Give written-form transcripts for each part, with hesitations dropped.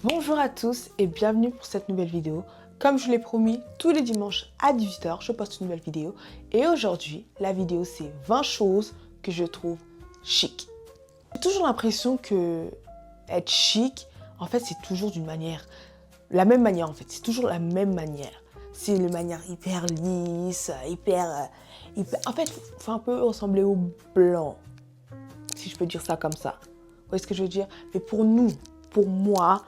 Bonjour à tous et bienvenue pour cette nouvelle vidéo. Comme je l'ai promis, tous les dimanches à 18 h, je poste une nouvelle vidéo. Et aujourd'hui, la vidéo c'est 20 choses que je trouve chic. J'ai toujours l'impression que être chic, en fait, c'est toujours d'une manière, la même manière en fait, c'est toujours la même manière. C'est une manière hyper lisse, hyper... En fait, faut un peu ressembler au blanc, si je peux dire ça comme ça. Vous voyez ce que je veux dire? Mais pour nous, pour moi,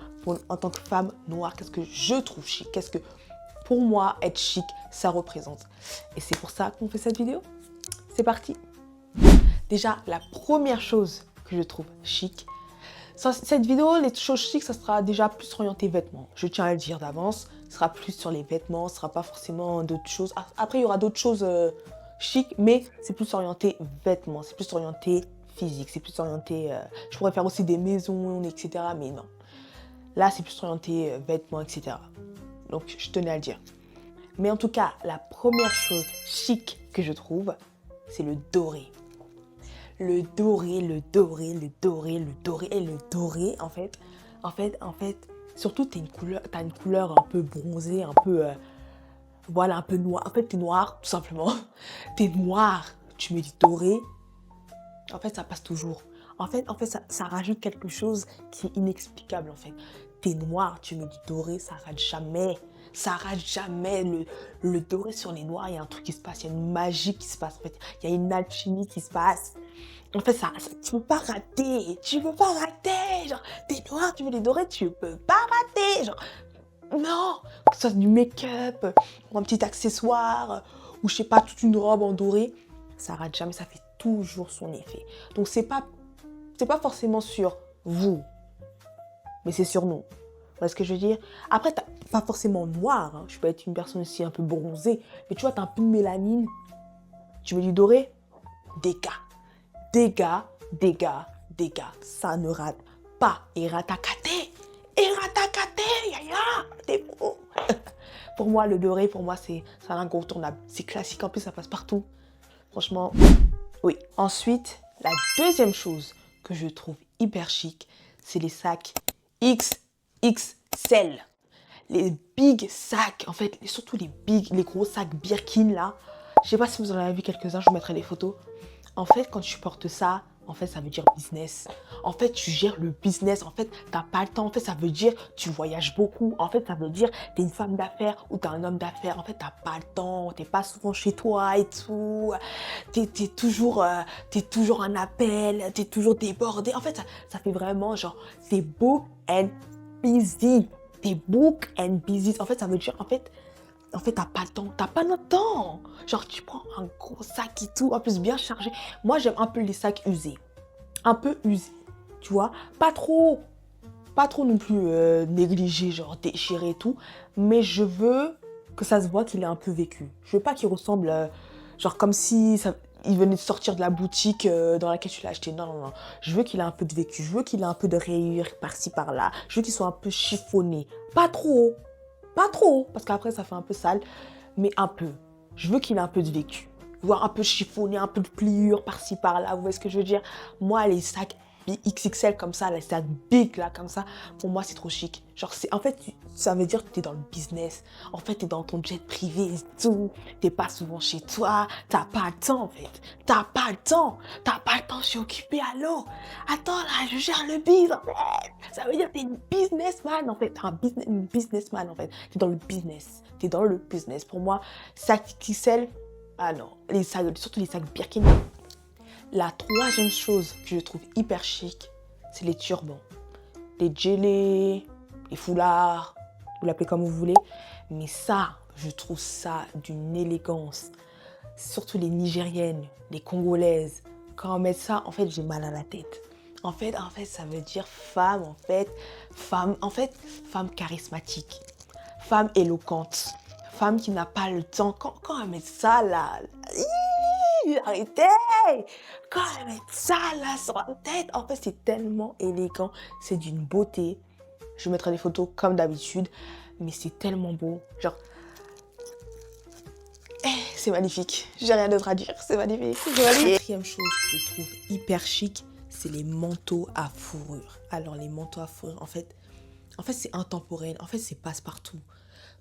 en tant que femme noire, qu'est-ce que je trouve chic? Qu'est-ce que, pour moi, être chic, ça représente? Et c'est pour ça qu'on fait cette vidéo. C'est parti. Déjà, la première chose que je trouve chic, cette vidéo, les choses chic, ça sera déjà plus orienté vêtements. Je tiens à le dire d'avance, ce sera plus sur les vêtements, ce sera pas forcément d'autres choses. Après, il y aura d'autres choses chic, mais c'est plus orienté vêtements, c'est plus orienté physique, c'est plus orienté... je pourrais faire aussi des maisons, etc. Mais non. Là, c'est plus orienté vêtements, etc. Donc, je tenais à le dire. Mais en tout cas, la première chose chic que je trouve, c'est le doré. Le doré, le doré, le doré, le doré. Et le doré, en fait, surtout, t'as une couleur un peu bronzée, un peu... voilà, un peu noir. En fait, t'es noir, tout simplement. T'es noir, tu mets du doré. En fait, ça passe toujours. En fait ça rajoute quelque chose qui est inexplicable, en fait. T'es noir, tu mets du doré, ça rate jamais. Ça rate jamais. Le doré sur les noirs, il y a un truc qui se passe. Il y a une magie qui se passe, en fait. Il y a une alchimie qui se passe. En fait, tu peux pas rater. Tu peux pas rater. Genre, t'es noir, tu veux les dorés, tu peux pas rater. Genre, non. Que ce soit du make-up, ou un petit accessoire, ou je sais pas, toute une robe en doré. Ça rate jamais, ça fait toujours son effet. Donc, c'est pas forcément sur vous, mais c'est sur nous. Vous voyez ce que je veux dire? Après, t'as pas forcément noir, hein. Je peux être une personne aussi un peu bronzée, mais tu vois, t'as un peu de mélanine, tu mets du doré, dégâts. Dégâts, dégâts, dégâts. Ça ne rate pas. Et ratakate, yaya, t'es beau. Pour moi, le doré, pour moi, c'est un incontournable. C'est classique, en plus, ça passe partout. Franchement, oui. Ensuite, la deuxième chose que je trouve hyper chic, c'est les sacs XXL. Les big sacs, en fait, surtout les gros sacs Birkin là. Je sais pas si vous en avez vu quelques-uns, je vous mettrai les photos. En fait, quand tu portes ça, en fait, ça veut dire business. En fait, tu gères le business. En fait, t'as pas le temps. En fait, ça veut dire tu voyages beaucoup. En fait, ça veut dire t'es une femme d'affaires ou t'es un homme d'affaires. En fait, t'as pas le temps. T'es pas souvent chez toi et tout. T'es toujours en appel. T'es toujours débordé. En fait, ça fait vraiment genre, c'est book and busy. T'es book and busy. En fait, ça veut dire, t'as pas le temps, t'as pas le temps. Genre, tu prends un gros sac et tout, en plus bien chargé. Moi, j'aime un peu les sacs usés. Un peu usés, tu vois. Pas trop non plus négligé, genre déchiré et tout. Mais je veux que ça se voit qu'il est un peu vécu. Je veux pas qu'il ressemble, genre comme si il venait de sortir de la boutique dans laquelle tu l'as acheté. Non, non, non. Je veux qu'il ait un peu de vécu. Je veux qu'il ait un peu de rayures par-ci, par-là. Je veux qu'il soit un peu chiffonné. Pas trop. Pas trop, parce qu'après ça fait un peu sale, mais un peu. Je veux qu'il ait un peu de vécu. Voir un peu chiffonné, un peu de pliure par-ci par-là, vous voyez ce que je veux dire? Moi, les sacs XXL comme ça, les sacs big là, comme ça, pour moi, c'est trop chic. Genre, en fait, ça veut dire que t'es dans le business. En fait, t'es dans ton jet privé et tout. T'es pas souvent chez toi. T'as pas le temps, en fait. T'as pas le temps. T'as pas le temps, je suis occupée, allô? Attends, là, je gère le biz, en fait. Ça veut dire que t'es une businessman, en fait. T'es une businessman, en fait. T'es dans le business. T'es dans le business. Pour moi, sac XL, ah non. Les sacs, surtout les sacs Birkin. La troisième chose que je trouve hyper chic, c'est les turbans. Les djellés, les foulards, vous l'appelez comme vous voulez. Mais ça, je trouve ça d'une élégance. Surtout les Nigériennes, les Congolaises. Quand on met ça, en fait, j'ai mal à la tête. En fait, ça veut dire femme, femme charismatique, femme éloquente, femme qui n'a pas le temps. Quand elle met ça là, arrêtez! Quand elle met ça là sur la tête, en fait, c'est tellement élégant, c'est d'une beauté. Je mettrai des photos comme d'habitude, mais c'est tellement beau. Genre, c'est magnifique. J'ai rien d'autre à dire. C'est magnifique. C'est magnifique. La quatrième chose que je trouve hyper chic, c'est les manteaux à fourrure. Alors, les manteaux à fourrure, en fait, En fait, c'est intemporel. En fait, c'est passe-partout.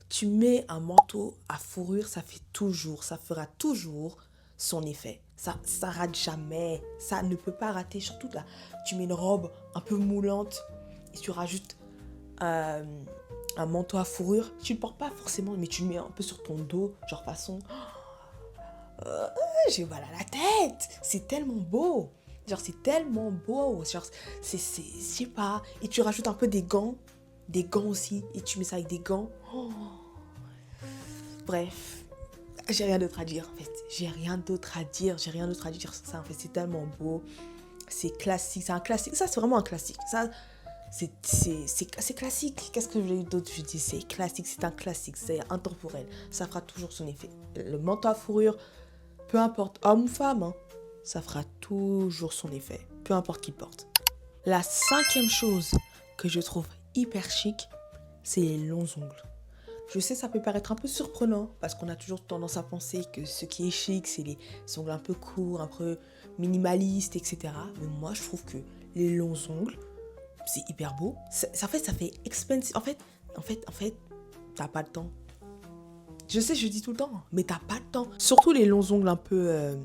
Tu mets un manteau à fourrure, ça fera toujours son effet. Ça rate jamais. Ça ne peut pas rater. Surtout là, tu mets une robe un peu moulante et tu rajoutes un manteau à fourrure. Tu ne le portes pas forcément, mais tu le mets un peu sur ton dos, genre façon... j'ai mal à la tête. C'est tellement beau. Genre, c'est tellement beau. Genre, je sais pas. Et tu rajoutes un peu des gants aussi. Et tu mets ça avec des gants. Oh. Bref, j'ai rien d'autre à dire en fait. J'ai rien d'autre à dire sur ça. En fait, c'est tellement beau. C'est classique. C'est un classique. Ça, c'est vraiment un classique. Ça, c'est classique. Qu'est-ce que d'autre je dis? C'est classique. C'est un classique. C'est intemporel. Ça fera toujours son effet. Le manteau à fourrure, peu importe, homme ou femme, hein, ça fera toujours son effet. Peu importe qui le porte. La 5e chose que je trouve hyper chic, c'est les longs ongles. Je sais, ça peut paraître un peu surprenant parce qu'on a toujours tendance à penser que ce qui est chic, c'est les ongles un peu courts, un peu minimalistes, etc. Mais moi, je trouve que les longs ongles, c'est hyper beau. En fait, ça fait expensive. En fait, t'as pas le temps. Je sais, je dis tout le temps, mais t'as pas le temps. Surtout les longs ongles un peu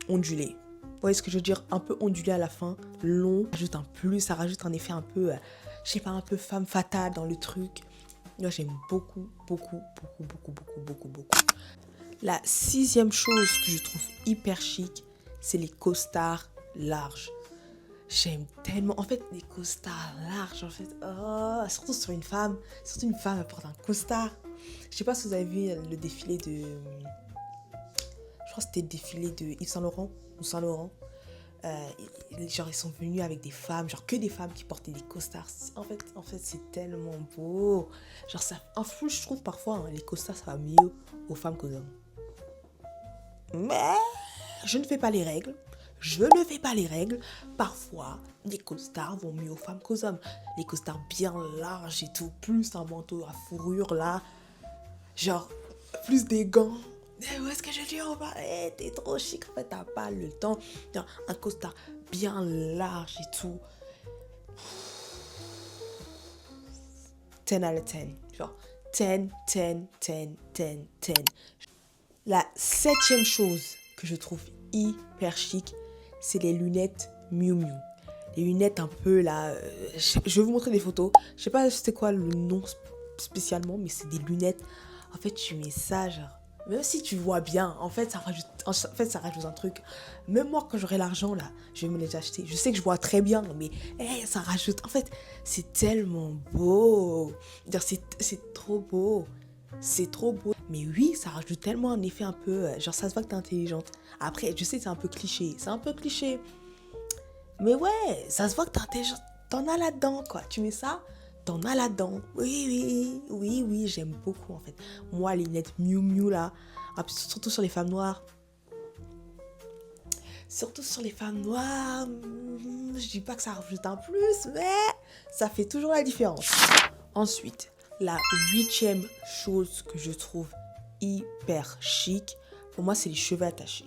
ondulés. Vous voyez ce que je veux dire? Un peu ondulé à la fin, long. Ça rajoute un plus, ça rajoute un effet un peu, je sais pas, un peu femme fatale dans le truc. Moi, j'aime beaucoup. La 6e chose que je trouve hyper chic, c'est les costards larges. J'aime tellement, en fait, les costards larges, en fait, surtout sur une femme. Surtout une femme, elle porte un costard. Je sais pas si vous avez vu le défilé de... Je crois que c'était le défilé de Yves Saint Laurent ou Saint Laurent. Genre, ils sont venus avec des femmes, genre que des femmes qui portaient des costards. En fait, c'est tellement beau. Genre, ça, en plus, je trouve parfois, hein, les costards, ça va mieux aux femmes qu'aux hommes. Mais je ne fais pas les règles. Parfois, les costards vont mieux aux femmes qu'aux hommes. Les costards bien larges et tout, plus un manteau à fourrure là. Genre, plus des gants. Où est-ce que je dis, oh, t'es trop chic, en fait, t'as pas le temps. Genre, un costard bien large et tout. 10 out of 10. Genre, 10. La 7e chose que je trouve hyper chic, c'est les lunettes Miu Miu. Les lunettes un peu là... je vais vous montrer des photos. Je sais pas c'était quoi le nom spécialement, mais c'est des lunettes. En fait, tu mets ça, genre... Même si tu vois bien, en fait, ça rajoute un truc. Même moi, quand j'aurai l'argent, là, je vais me les acheter. Je sais que je vois très bien, mais ça rajoute... En fait, c'est tellement beau. C'est trop beau. C'est trop beau. Mais oui, ça rajoute tellement un effet un peu... genre, ça se voit que t'es intelligente. Après, je sais, c'est un peu cliché. Mais ouais, ça se voit que t'es intelligente. T'en as là-dedans, quoi. Tu mets ça, t'en as là-dedans. Oui, j'aime beaucoup, en fait. Moi, les lunettes Miu Miu, là, surtout sur les femmes noires. Je dis pas que ça rajoute un plus, mais ça fait toujours la différence. Ensuite, la 8e chose que je trouve hyper chic, pour moi, c'est les cheveux attachés.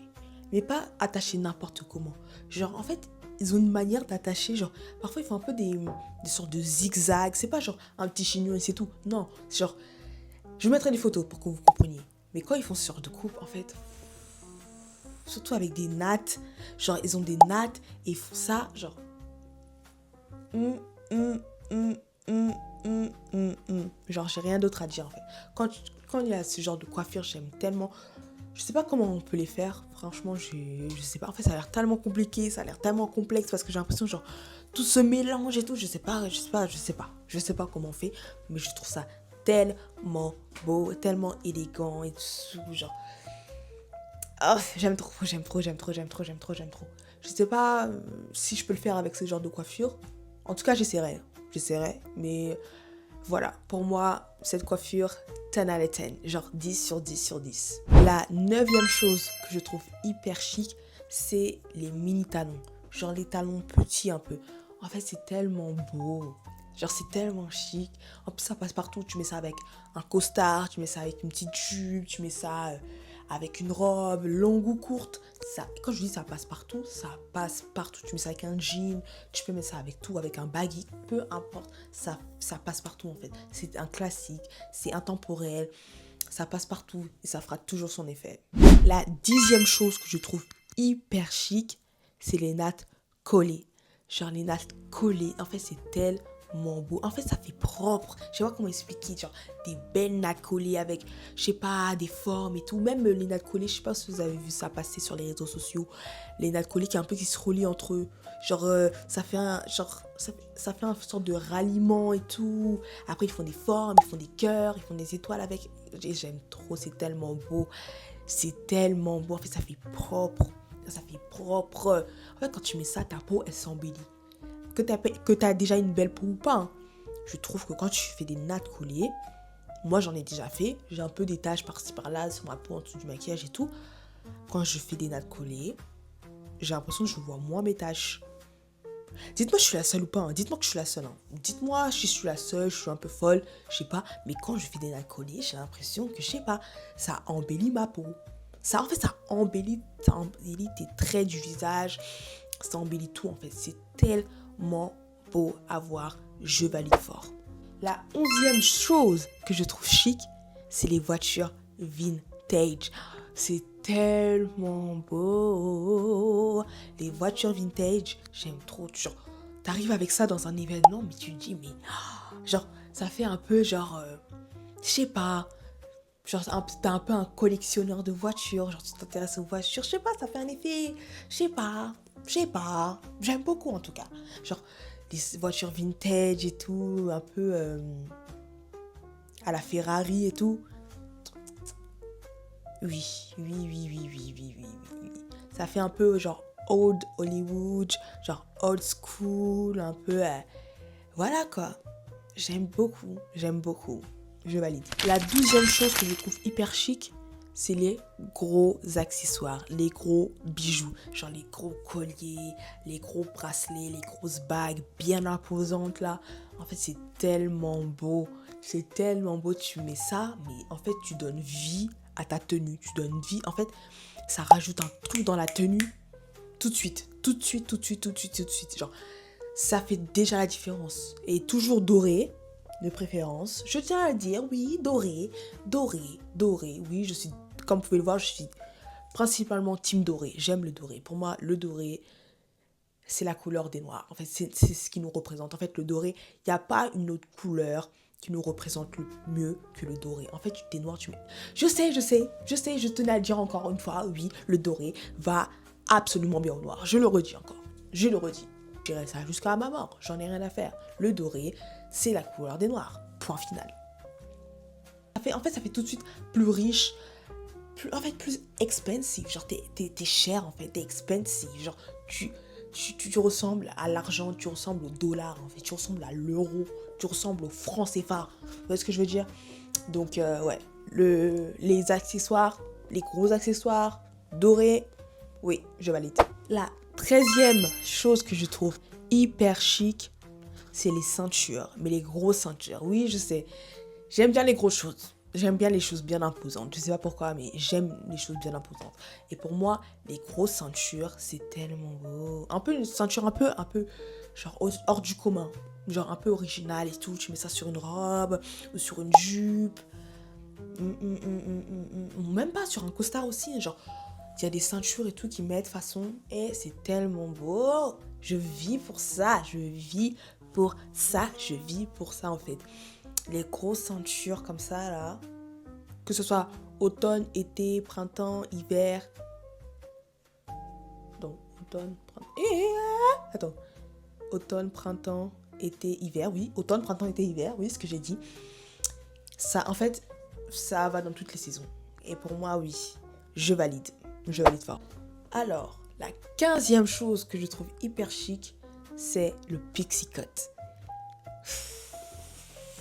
Mais pas attachés n'importe comment. Genre, en fait, ils ont une manière d'attacher, genre, parfois ils font un peu des sortes de zigzags. C'est pas genre un petit chignon et c'est tout. Non, c'est genre, je vous mettrai des photos pour que vous compreniez. Mais quand ils font ce genre de coupe, en fait, surtout avec des nattes, genre, ils ont des nattes et ils font ça, genre, genre, j'ai rien d'autre à dire, en fait. Quand il y a ce genre de coiffure, j'aime tellement. Je sais pas comment on peut les faire. Franchement, je sais pas. En fait, ça a l'air tellement compliqué, ça a l'air tellement complexe parce que j'ai l'impression, genre, tout se mélange et tout. Je sais pas comment on fait, mais je trouve ça tellement beau, tellement élégant et tout, genre. Oh, j'aime trop. Je sais pas si je peux le faire avec ce genre de coiffure. En tout cas, j'essaierai, mais voilà, pour moi, cette coiffure, 10 out of 10, genre 10 sur 10 sur 10. La 9e chose que je trouve hyper chic, c'est les mini talons. Genre les talons petits un peu. En fait, c'est tellement beau. Genre, c'est tellement chic. En plus, ça passe partout. Tu mets ça avec un costard, tu mets ça avec une petite jupe, tu mets ça avec une robe longue ou courte. Ça, quand je dis ça passe partout, ça passe partout. Tu mets ça avec un jean, tu peux mettre ça avec tout, avec un baggy, peu importe. Ça passe partout en fait. C'est un classique, c'est intemporel, ça passe partout et ça fera toujours son effet. La 10e chose que je trouve hyper chic, c'est les nattes collées. Genre les nattes collées, en fait c'est tellement beau. En fait ça fait propre. Je sais pas comment expliquer, genre des belles nattes collées avec, je sais pas, des formes et tout. Même les nattes collées, je sais pas si vous avez vu ça passer sur les réseaux sociaux. Les nattes collées qui se relient entre eux. Genre ça fait un sorte de ralliement et tout. Après ils font des formes, ils font des cœurs, ils font des étoiles avec. J'aime trop, c'est tellement beau. C'est tellement beau. En fait ça fait propre. Ça fait propre. En fait, quand tu mets ça, ta peau, elle s'embellit. Que tu as déjà une belle peau ou pas. Hein. Je trouve que quand tu fais des nattes collées, moi, j'en ai déjà fait. J'ai un peu des taches par-ci, par-là, sur ma peau, en dessous du maquillage et tout. Quand je fais des nattes collées, j'ai l'impression que je vois moins mes taches. Dites-moi, je suis la seule ou pas. Hein. Dites-moi que je suis la seule. Hein. Dites-moi, je suis la seule, je suis un peu folle, je sais pas. Mais quand je fais des nattes collées, j'ai l'impression que, je sais pas, ça embellit ma peau. Ça, en fait, ça embellit tes traits du visage. Ça embellit tout, en fait. C'est tellement beau à voir. Je valide fort. La 11e chose que je trouve chic, c'est les voitures vintage. C'est tellement beau. Les voitures vintage, j'aime trop. Genre, t'arrives avec ça dans un événement, mais tu te dis, mais... Genre, ça fait un peu genre... je sais pas... Genre, t'es un peu un collectionneur de voitures. Genre, tu t'intéresses aux voitures. Je sais pas, ça fait un effet... Je sais pas. J'aime beaucoup, en tout cas. Genre, les voitures vintage et tout. Un peu... à la Ferrari et tout. Oui. Ça fait un peu, genre, old Hollywood. Genre, old school. Un peu... voilà, quoi. J'aime beaucoup. Je valide. La 12e chose que je trouve hyper chic, c'est les gros accessoires, les gros bijoux. Genre les gros colliers, les gros bracelets, les grosses bagues bien imposantes là. En fait, c'est tellement beau. Tu mets ça, mais en fait, tu donnes vie à ta tenue. Tu donnes vie. En fait, ça rajoute un truc dans la tenue tout de suite. Genre, ça fait déjà la différence. Et toujours doré. De préférence, je tiens à le dire, oui, doré, oui, je suis, comme vous pouvez le voir, je suis principalement team doré, j'aime le doré, pour moi, le doré, c'est la couleur des noirs, en fait, c'est ce qui nous représente, en fait, le doré, il n'y a pas une autre couleur qui nous représente le mieux que le doré, en fait, t'es noir, tu mets, je sais, je tenais à le dire encore une fois, oui, le doré va absolument bien au noir, je le redis, je dirais ça jusqu'à ma mort, j'en ai rien à faire, le doré, c'est la couleur des noirs. Point final. Ça fait tout de suite plus riche, plus expensive. Genre, t'es cher, en fait. T'es expensive. Genre, tu ressembles à l'argent, tu ressembles au dollar, en fait. Tu ressembles à l'euro, tu ressembles au franc CFA. Vous voyez ce que je veux dire? Donc, ouais. Les accessoires, les gros accessoires, dorés, oui, je valide. La 13e chose que je trouve hyper chic, c'est les ceintures, mais les grosses ceintures. Oui, je sais, j'aime bien les grosses choses. J'aime bien les choses bien imposantes. Je sais pas pourquoi, mais j'aime les choses bien imposantes. Et pour moi, les grosses ceintures, c'est tellement beau. Un peu une ceinture un peu, genre hors du commun. Genre un peu original et tout. Tu mets ça sur une robe ou sur une jupe. Même pas sur un costard aussi. Genre, il y a des ceintures et tout qui mettent façon. Et c'est tellement beau. Je vis pour ça en fait. Les grosses ceintures comme ça là, que ce soit automne, été, printemps, hiver. Donc automne, printemps, été, hiver, oui, automne, printemps, été, hiver, oui, ce que j'ai dit. Ça, en fait, ça va dans toutes les saisons. Et pour moi, oui, je valide fort. Alors, la 15e chose que je trouve hyper chic, c'est le pixie cut.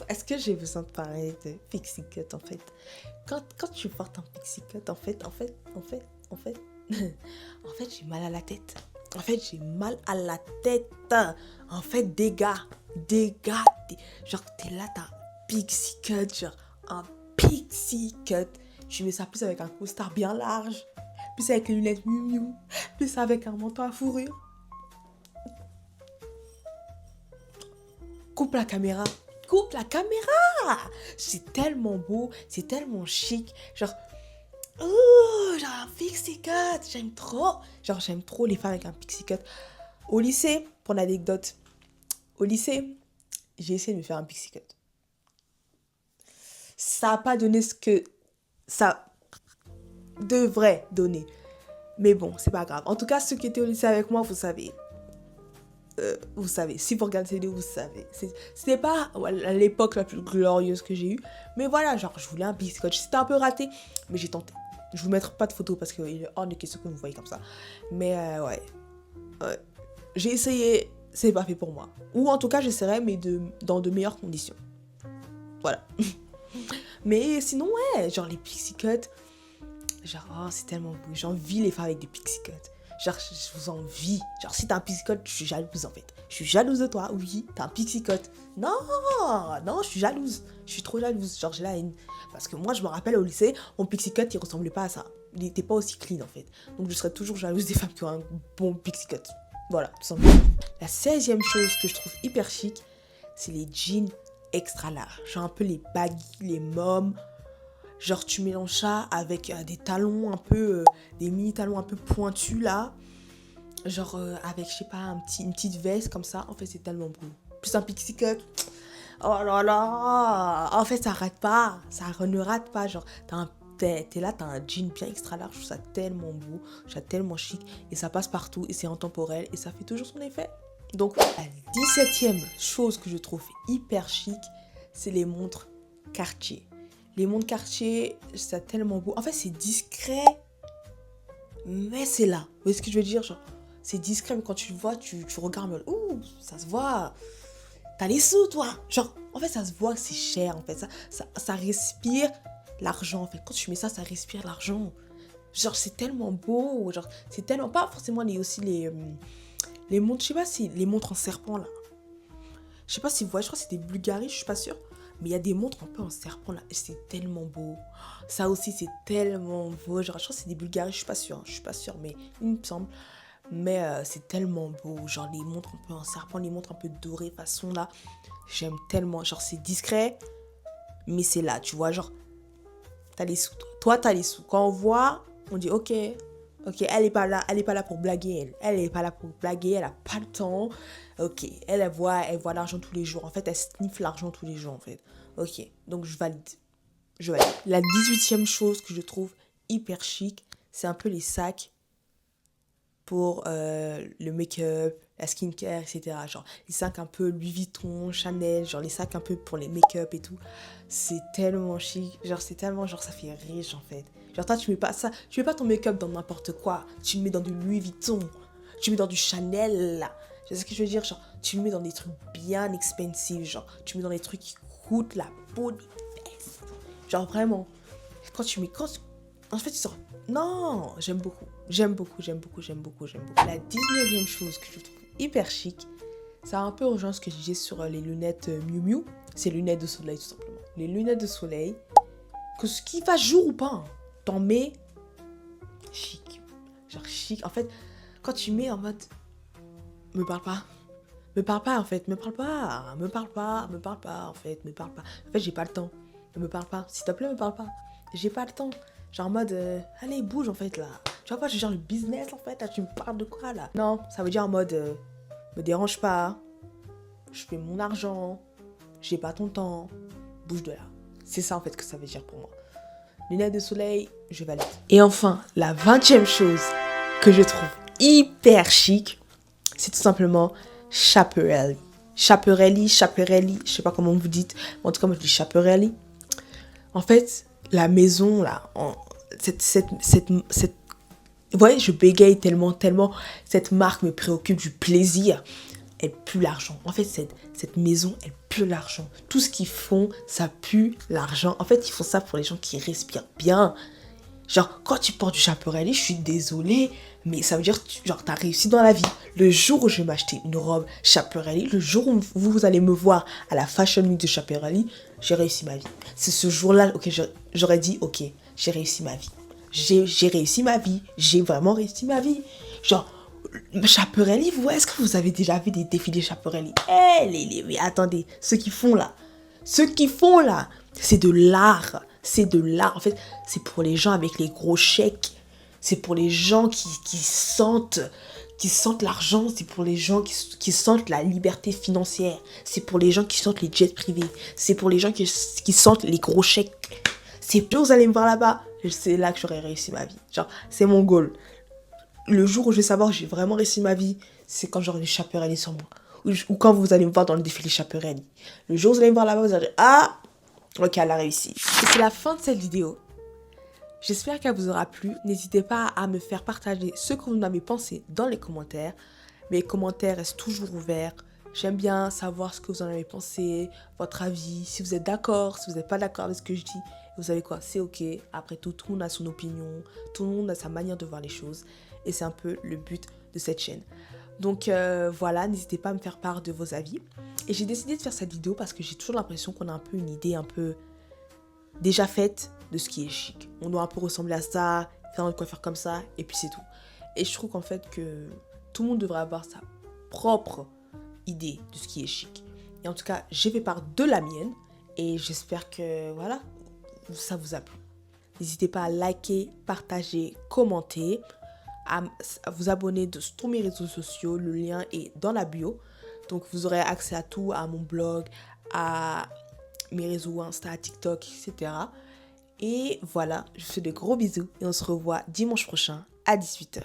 Est-ce que j'ai besoin de parler de pixie cut en fait? Quand tu portes un pixie cut, en fait, j'ai mal à la tête. En fait, des gars, genre t'es là, t'as un pixie cut, genre un pixie cut. tu mets ça plus avec un costard bien large, plus avec les lunettes Miu Miu, plus avec un manteau à fourrure. Coupe la caméra. Coupe la caméra. C'est tellement beau, c'est tellement chic. Genre, oh, genre un pixie cut. J'aime trop. Genre, j'aime trop les femmes avec un pixie cut. Au lycée, pour l'anecdote, au lycée, j'ai essayé de me faire un pixie cut. Ça n'a pas donné ce que ça devrait donner. Mais bon, c'est pas grave. En tout cas, ceux qui étaient au lycée avec moi, vous savez. Vous savez, si vous regardez cette vidéo, vous savez. C'était pas à l'époque la plus glorieuse que j'ai eue. Mais voilà, genre, je voulais un pixie cut. C'était un peu raté, mais j'ai tenté. Je vous mettrai pas de photos parce qu'il est hors de question que vous voyez comme ça. Mais ouais. J'ai essayé, c'est pas fait pour moi. Ou en tout cas, j'essaierai, mais dans de meilleures conditions. Voilà. Mais sinon, ouais, genre les pixie cuts. Genre, oh, c'est tellement beau. J'envie les femmes avec des pixie cuts. Genre, je vous envie. Genre, si t'as un pixie cut, je suis jalouse en fait. Je suis jalouse de toi. Oui, t'as un pixie cut. Non, non, je suis jalouse. Je suis trop jalouse. Genre, j'ai la haine. Parce que moi, je me rappelle au lycée, mon pixie cut, il ressemblait pas à ça. Il était pas aussi clean en fait. Donc, je serais toujours jalouse des femmes qui ont un bon pixie cut. Voilà, tout simplement. La 16e chose que je trouve hyper chic, c'est les jeans extra larges. Genre, un peu les baggy, les mômes. Genre, tu mélanges ça avec des talons un peu, des mini talons un peu pointus là. Genre, avec, je sais pas, une petite veste comme ça. En fait, c'est tellement beau. Plus un pixie cut. Oh là là. En fait, ça rate pas. Ça ne rate pas. Genre, t'es là, t'as un jean bien extra large. Je trouve ça tellement beau. Je trouve ça tellement chic. Et ça passe partout. Et c'est intemporel. Et ça fait toujours son effet. Donc, la 17e chose que je trouve hyper chic, c'est les montres Cartier. Les montres Cartier, c'est tellement beau. En fait, c'est discret, mais c'est là. Vous voyez ce que je veux dire? Genre, c'est discret, mais quand tu le vois, tu regardes, mais ouh, ça se voit. T'as les sous, toi. Genre, en fait, ça se voit que c'est cher, en fait. Ça respire l'argent, en fait. Quand tu mets ça, ça respire l'argent. Genre, c'est tellement beau. Genre, c'est tellement... Pas forcément les montres, je sais pas si... Les montres en serpent, là. Je sais pas si vous voyez, je crois que c'est des Bulgaris, je suis pas sûre. Mais il y a des montres un peu en serpent là, et c'est tellement beau. Ça aussi, c'est tellement beau. Genre, je crois que c'est des Bulgaris, je suis pas sûre, mais il me semble. Mais c'est tellement beau. Genre, les montres un peu en serpent, les montres un peu dorées, façon là. J'aime tellement. Genre, c'est discret, mais c'est là, tu vois. Genre, t'as les sous, toi. Toi, t'as les sous. Quand on voit, on dit, ok, elle est pas là pour blaguer, elle est pas là pour blaguer, elle a pas le temps. Ok, elle voit l'argent tous les jours. En fait, elle sniffe l'argent tous les jours, en fait. Ok, donc je valide. La 18e chose que je trouve hyper chic, c'est un peu les sacs pour le make-up, la skincare, etc. Genre, les sacs un peu Louis Vuitton, Chanel, genre les sacs un peu pour les make-up et tout. C'est tellement chic. Genre, ça fait riche, en fait. Genre, toi, tu mets pas ton make-up dans n'importe quoi. Tu le mets dans du Louis Vuitton. Tu le mets dans du Chanel, là. Tu sais ce que je veux dire? Genre, tu le mets dans des trucs bien expensive. Genre, tu mets dans des trucs qui coûtent la peau des fesses. Genre, vraiment. En fait, tu sors... Non, j'aime beaucoup. La 19e chose que je trouve hyper chic, ça a un peu rejoint ce que je disais sur les lunettes Miu Miu. C'est les lunettes de soleil, tout simplement. Les lunettes de soleil, que ce qui fasse jour ou pas, hein, t'en mets chic. Genre chic. En fait, quand tu mets en mode... Me parle pas, en fait. Me parle pas, en fait. En fait, j'ai pas le temps. Ne me parle pas. S'il te plaît, me parle pas. J'ai pas le temps. Genre en mode, allez, bouge, en fait, là. Tu vois pas, je gère le business, en fait. Là, tu me parles de quoi, là? Non, ça veut dire en mode, me dérange pas. Je fais mon argent. J'ai pas ton temps. Bouge de là. C'est ça, en fait, que ça veut dire pour moi. Lunettes de soleil, je valide. Et enfin, la 20e chose que je trouve hyper chic, c'est tout simplement Schiaparelli. Schiaparelli, je sais pas comment vous dites. En tout cas, moi, je dis Schiaparelli. En fait, la maison, là, vous voyez, je bégaye tellement. Cette marque me préoccupe du plaisir. Elle pue l'argent. En fait, cette maison, elle pue l'argent. Tout ce qu'ils font, ça pue l'argent. En fait, ils font ça pour les gens qui respirent bien. Genre, quand tu portes du Schiaparelli, je suis désolée, mais ça veut dire que t'as réussi dans la vie. Le jour où je vais m'acheter une robe Schiaparelli, le jour où vous allez me voir à la Fashion Week de Schiaparelli, j'ai réussi ma vie. C'est ce jour-là, ok, j'aurais dit, ok, j'ai réussi ma vie. J'ai réussi ma vie. J'ai vraiment réussi ma vie. Genre, Chaperelli, est-ce que vous avez déjà vu des défilés Chaperelli? Mais attendez, ceux qui font là, c'est de l'art. C'est de l'art. En fait, c'est pour les gens avec les gros chèques. C'est pour les gens qui sentent l'argent. C'est pour les gens qui sentent la liberté financière. C'est pour les gens qui sentent les jets privés. C'est pour les gens qui sentent les gros chèques. C'est plus vous allez me voir là-bas. C'est là que j'aurai réussi ma vie. Genre, c'est mon goal. Le jour où je vais savoir que j'ai vraiment réussi ma vie, c'est quand j'aurai des Chaperelli sur moi. Ou quand vous allez me voir dans le défilé Chaperelli. Le jour où vous allez me voir là-bas, vous allez dire, ah, ok, elle a réussi. Et c'est la fin de cette vidéo. J'espère qu'elle vous aura plu. N'hésitez pas à me faire partager ce que vous en avez pensé dans les commentaires. Mes commentaires restent toujours ouverts. J'aime bien savoir ce que vous en avez pensé, votre avis, si vous êtes d'accord, si vous n'êtes pas d'accord avec ce que je dis. Vous savez quoi, c'est ok. Après tout le monde a son opinion, tout le monde a sa manière de voir les choses. Et c'est un peu le but de cette chaîne. Donc voilà, n'hésitez pas à me faire part de vos avis. Et j'ai décidé de faire cette vidéo parce que j'ai toujours l'impression qu'on a un peu une idée un peu déjà faite de ce qui est chic. On doit un peu ressembler à ça, faire un coiffure comme ça, et puis c'est tout. Et je trouve qu'en fait que tout le monde devrait avoir sa propre idée de ce qui est chic. Et en tout cas, j'ai fait part de la mienne. Et j'espère que voilà, ça vous a plu. N'hésitez pas à liker, partager, commenter, à vous abonner de tous mes réseaux sociaux. Le lien est dans la bio. Donc vous aurez accès à tout, à mon blog, à mes réseaux Insta, TikTok, etc. Et voilà, je vous fais de gros bisous et on se revoit dimanche prochain à 18h.